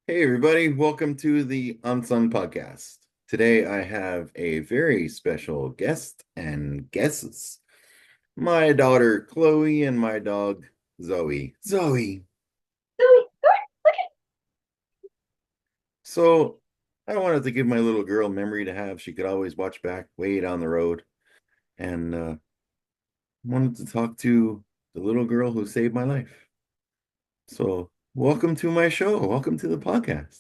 Hey, everybody, welcome to the Unsung Podcast. Today I have a very special guest and guests. My daughter Chloe and my dog Zoe. Zoe. Louis, look So I wanted to give my little girl memory to have. She could always watch back way down the road. And wanted to talk to the little girl who saved my life. So welcome to my show. Welcome to the podcast.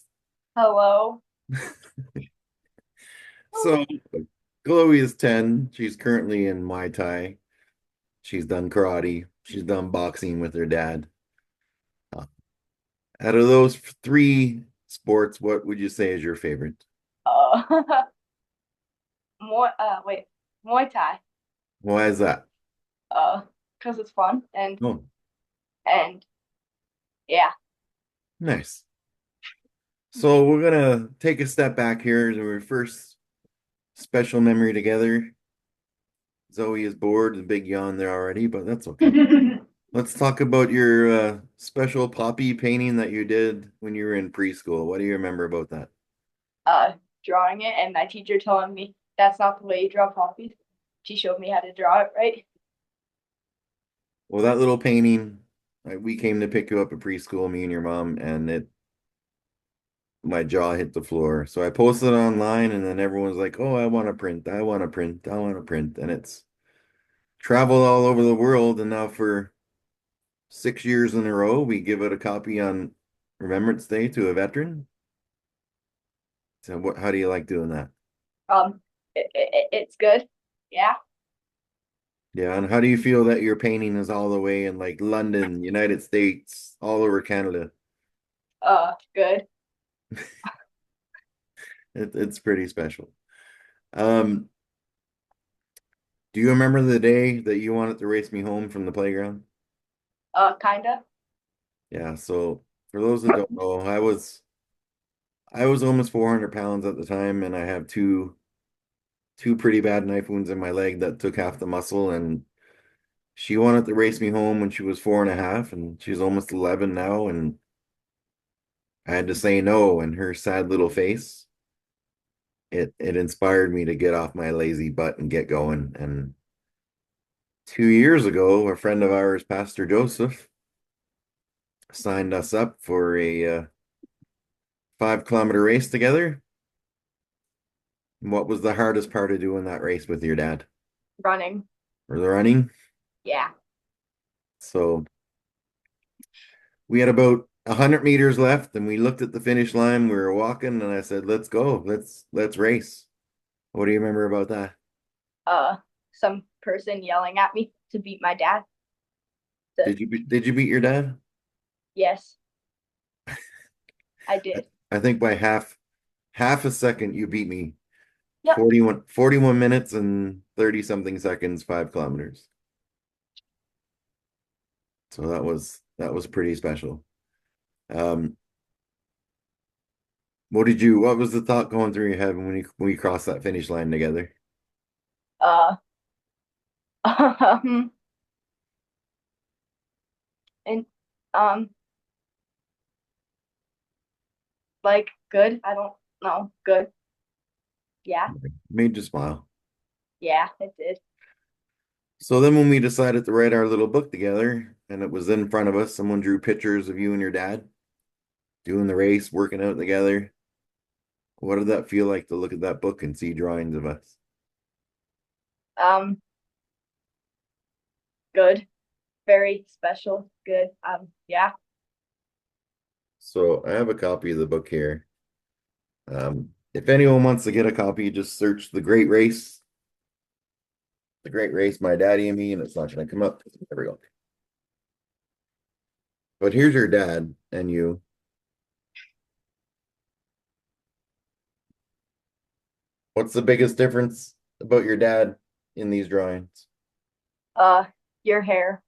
hello. So Chloe is 10. She's currently in Muay Thai. She's done karate. She's done boxing with her dad. Uh, Out of those three sports, what would you say is your favorite? Uh, wait, Muay Thai. Why is that? Uh, because it's fun Oh, and yeah. nice. So we're gonna take a step back here to our first special memory together. Zoe is bored, a big yawn there already, but that's okay. Let's talk about your special poppy painting that you did when you were in preschool. What do you remember about that? uh, Drawing it, and my teacher telling me that's not the way you draw poppies. She showed me how to draw it right. Well, that little painting, we came to pick you up at preschool, me and your mom, and my jaw hit the floor. So I posted it online, and then everyone's like, "Oh, I want to print. I want to print. I want to print." And it's traveled all over the world. And now for 6 years in a row, we give it a copy on Remembrance Day to a veteran. So what? How do you like doing that? It's good. Yeah. Yeah, and how do you feel that your painting is all the way in like London, United States, all over Canada? Good. It's pretty special. Um, do you remember the day that you wanted to race me home from the playground? Kinda. Yeah, so for those that don't know, I was almost 400 pounds at the time, and I have two pretty bad knife wounds in my leg that took half the muscle. And she wanted to race me home when she was 4.5, and she's almost 11 now, and I had to say no. And her sad little face, it inspired me to get off my lazy butt and get going. And 2 years ago, a friend of ours, Pastor Joseph, signed us up for a 5 kilometer race together. What was the hardest part of doing that race with your dad? Running. Or the running? Yeah. So we had about 100 meters left, and we looked at the finish line. We were walking, and I said, "Let's go. Let's race." What do you remember about that? Uh, some person yelling at me to beat my dad. To, Did you beat your dad? yes, I I, did. I think by half a second you beat me. Yep. 41 minutes and 30 something seconds, 5 kilometers. So that was pretty special. Um, what was the thought going through your head when we crossed that finish line together? Uh, um, and um, like good. I don't know. Good. Yeah. Made you smile. Yeah, it did. So then when we decided to write our little book together and it was in front of us, someone drew pictures of you and your dad doing the race, working out together. What did that feel like to look at that book and see drawings of us? Um, Good. Very special. Good. Yeah. So I have a copy of the book here. If anyone wants to get a copy, just search The Great Race, My Daddy and Me, and it's not going to come up. There we go. But here's your dad and you. What's the biggest difference about your dad in these drawings? Uh, your hair.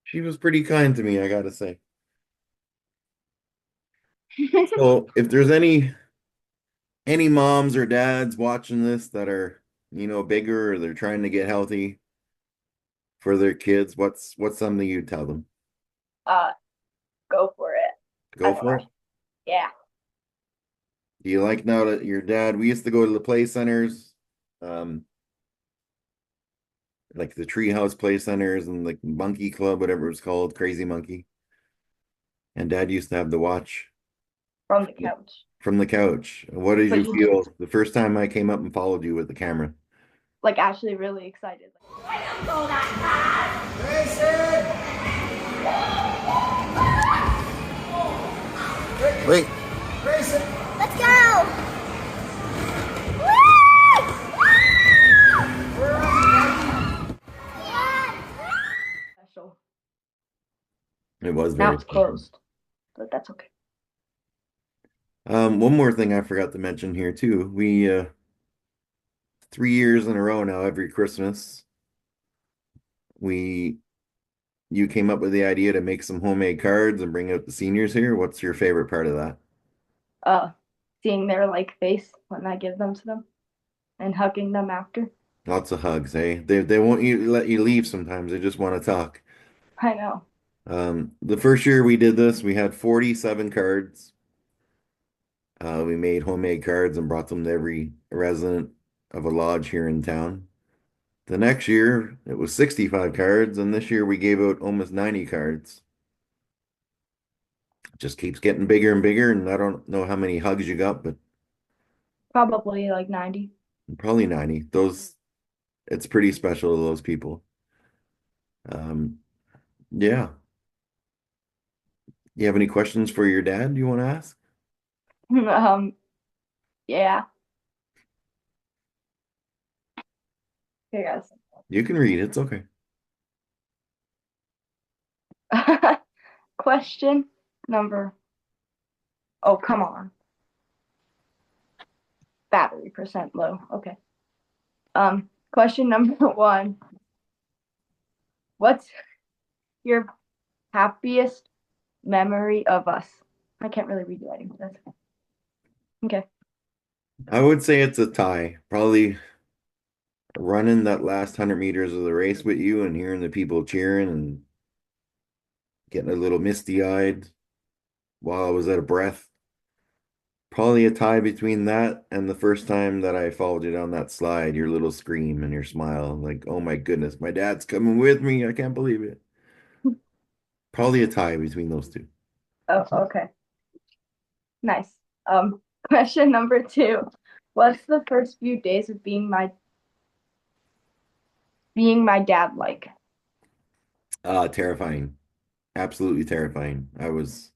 She was pretty kind to me, I gotta say. So if there's any moms or dads watching this that are, bigger or they're trying to get healthy for their kids, what's something you tell them? Uh, Go for it. I Go don't for know. it. Yeah. Do you like now that your dad, we used to go to the play centers, um, like the treehouse play centers and like Monkey Club, whatever it was called, Crazy Monkey. And dad used to have the watch From the couch. from the couch. What did But you you did feel the first time I came up and followed you with the camera? like actually really excited. Wait, Let's go! Special. it was Now very it's special. closed, but that's okay. One more thing I forgot to mention here too. We 3 years in a row now, every Christmas, we you came up with the idea to make some homemade cards and bring out the seniors here. What's your favorite part of that? Uh, Seeing their like face when I give them to them and hugging them after. Lots of hugs, eh? They won't let you leave sometimes. They just want to talk. I know. The first year we did this, we had 47 cards. We made homemade cards and brought them to every resident of a lodge here in town. The next year, it was 65 cards, and this year we gave out almost 90 cards. It just keeps getting bigger and bigger, and I don't know how many hugs you got, but Probably like 90. probably 90. It's pretty special to those people. Um, yeah. You have any questions for your dad you want to ask? Yeah. Here, You can read, it's okay. guys. Question number. Oh, come on. Battery percent low. Okay. Question number one. What's your happiest memory of us? I can't really read the writing, but that's okay. I would say it's a tie. Probably running that last 100 meters of the race with you and hearing the people cheering and getting a little misty-eyed while I was out of breath. Probably a tie between that and the first time that I followed you down that slide, your little scream and your smile, like, oh my goodness, my dad's coming with me. I can't believe it. Probably a tie between those two. Oh, okay. Nice. Question number two. What's the first few days of being my dad like? Terrifying. Absolutely terrifying. I was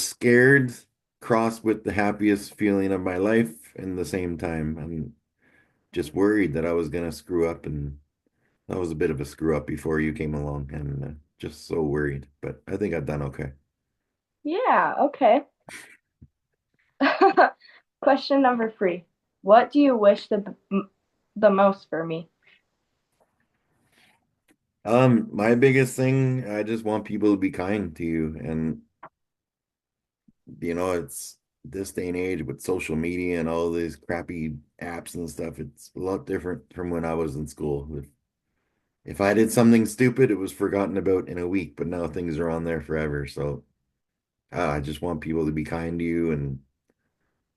scared, crossed with the happiest feeling of my life in the same time. I'm just worried that I was gonna screw up, and that was a bit of a screw up before you came along, and just so worried. But I think I've done okay. Yeah, okay. Question number three. What do you wish the most for me? My biggest thing, I just want people to be kind to you, and it's this day and age with social media and all these crappy apps and stuff. It's a lot different from when I was in school. If I did something stupid, it was forgotten about in a week, but now things are on there forever. So I just want people to be kind to you, and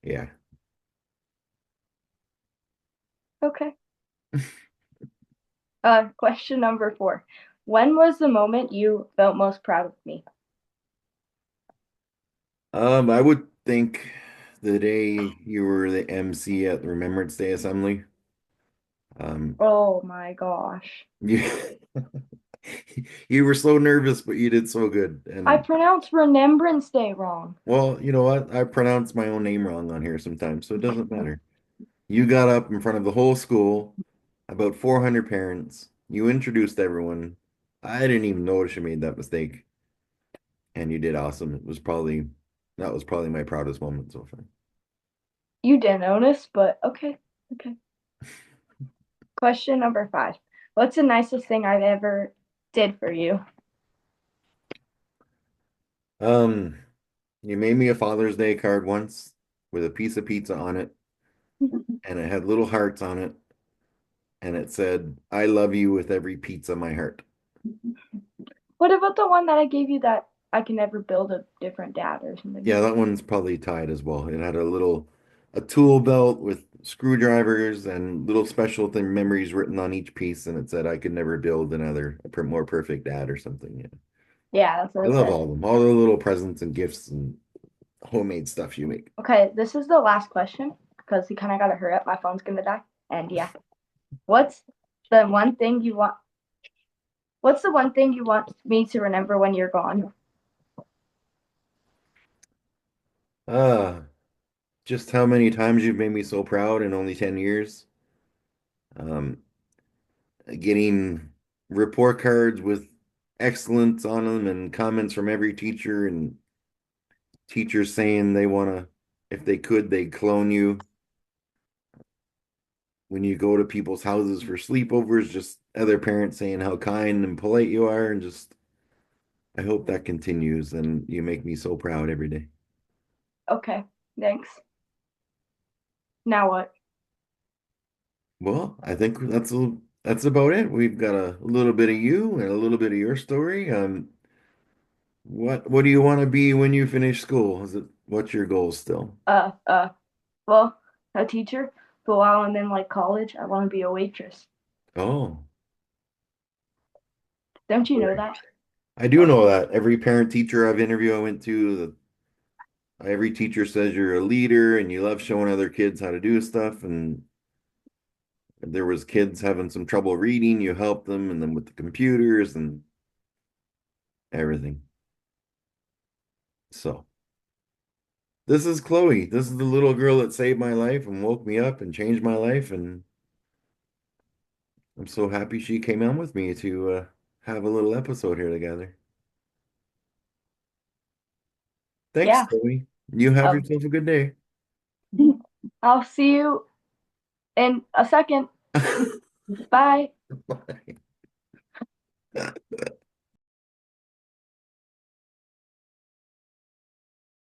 yeah. Okay. Question number four. When was the moment you felt most proud of me? I would think the day you were the MC at the Remembrance Day Assembly. Um, Oh my gosh. you you were so nervous, but you did so good. I And pronounced Remembrance Day wrong. well, you know what? I pronounce my own name wrong on here sometimes, so it doesn't matter. You got up in front of the whole school, about 400 parents. You introduced everyone. I didn't even notice you made that mistake, and you did awesome. That was probably my proudest moment so far. You didn't notice, but okay. Okay. Question number five. What's the nicest thing I've ever did for you? Um, you made me a Father's Day card once with a piece of pizza on it, and it had little hearts on it, and it said, "I love you with every pizza my heart." What about the one that I gave you that I can never build a different dad or something? Yeah, that one's probably tied as well. It had a tool belt with screwdrivers and little special thing memories written on each piece, and it said I could never build more perfect dad or something. Yeah. Yeah, that's what I it love said. all of them, all the little presents and gifts and homemade stuff you make. Okay, this is the last question because you kind of got to hurry up. My phone's gonna die. And yeah, what's the one thing you want? What's the one thing you want me to remember when you're gone? Ah, just how many times you've made me so proud in only 10 years. Um, Getting report cards with excellence on them and comments from every teacher and teachers saying they want to, if they could, they'd clone you. When you go to people's houses for sleepovers, just other parents saying how kind and polite you are, and just I hope that continues and you make me so proud every day. Okay, thanks. Now what? Well, I think that's about it. We've got a little bit of you and a little bit of your story. What do you want to be when you finish school? What's your goal still? Uh, uh, well, a teacher, but while I'm in like college, I want to be a waitress. Oh, Don't you know that? I do know that. Every parent teacher I've interviewed I went to, every teacher says you're a leader and you love showing other kids how to do stuff. And if there was kids having some trouble reading, you help them, and then with the computers and everything. So this is Chloe. This is the little girl that saved my life and woke me up and changed my life. And I'm so happy she came on with me to have a little episode here together. Thanks, Yeah. Chloe. You have Um, yourself a good day. I'll see you in a second. Bye. Bye.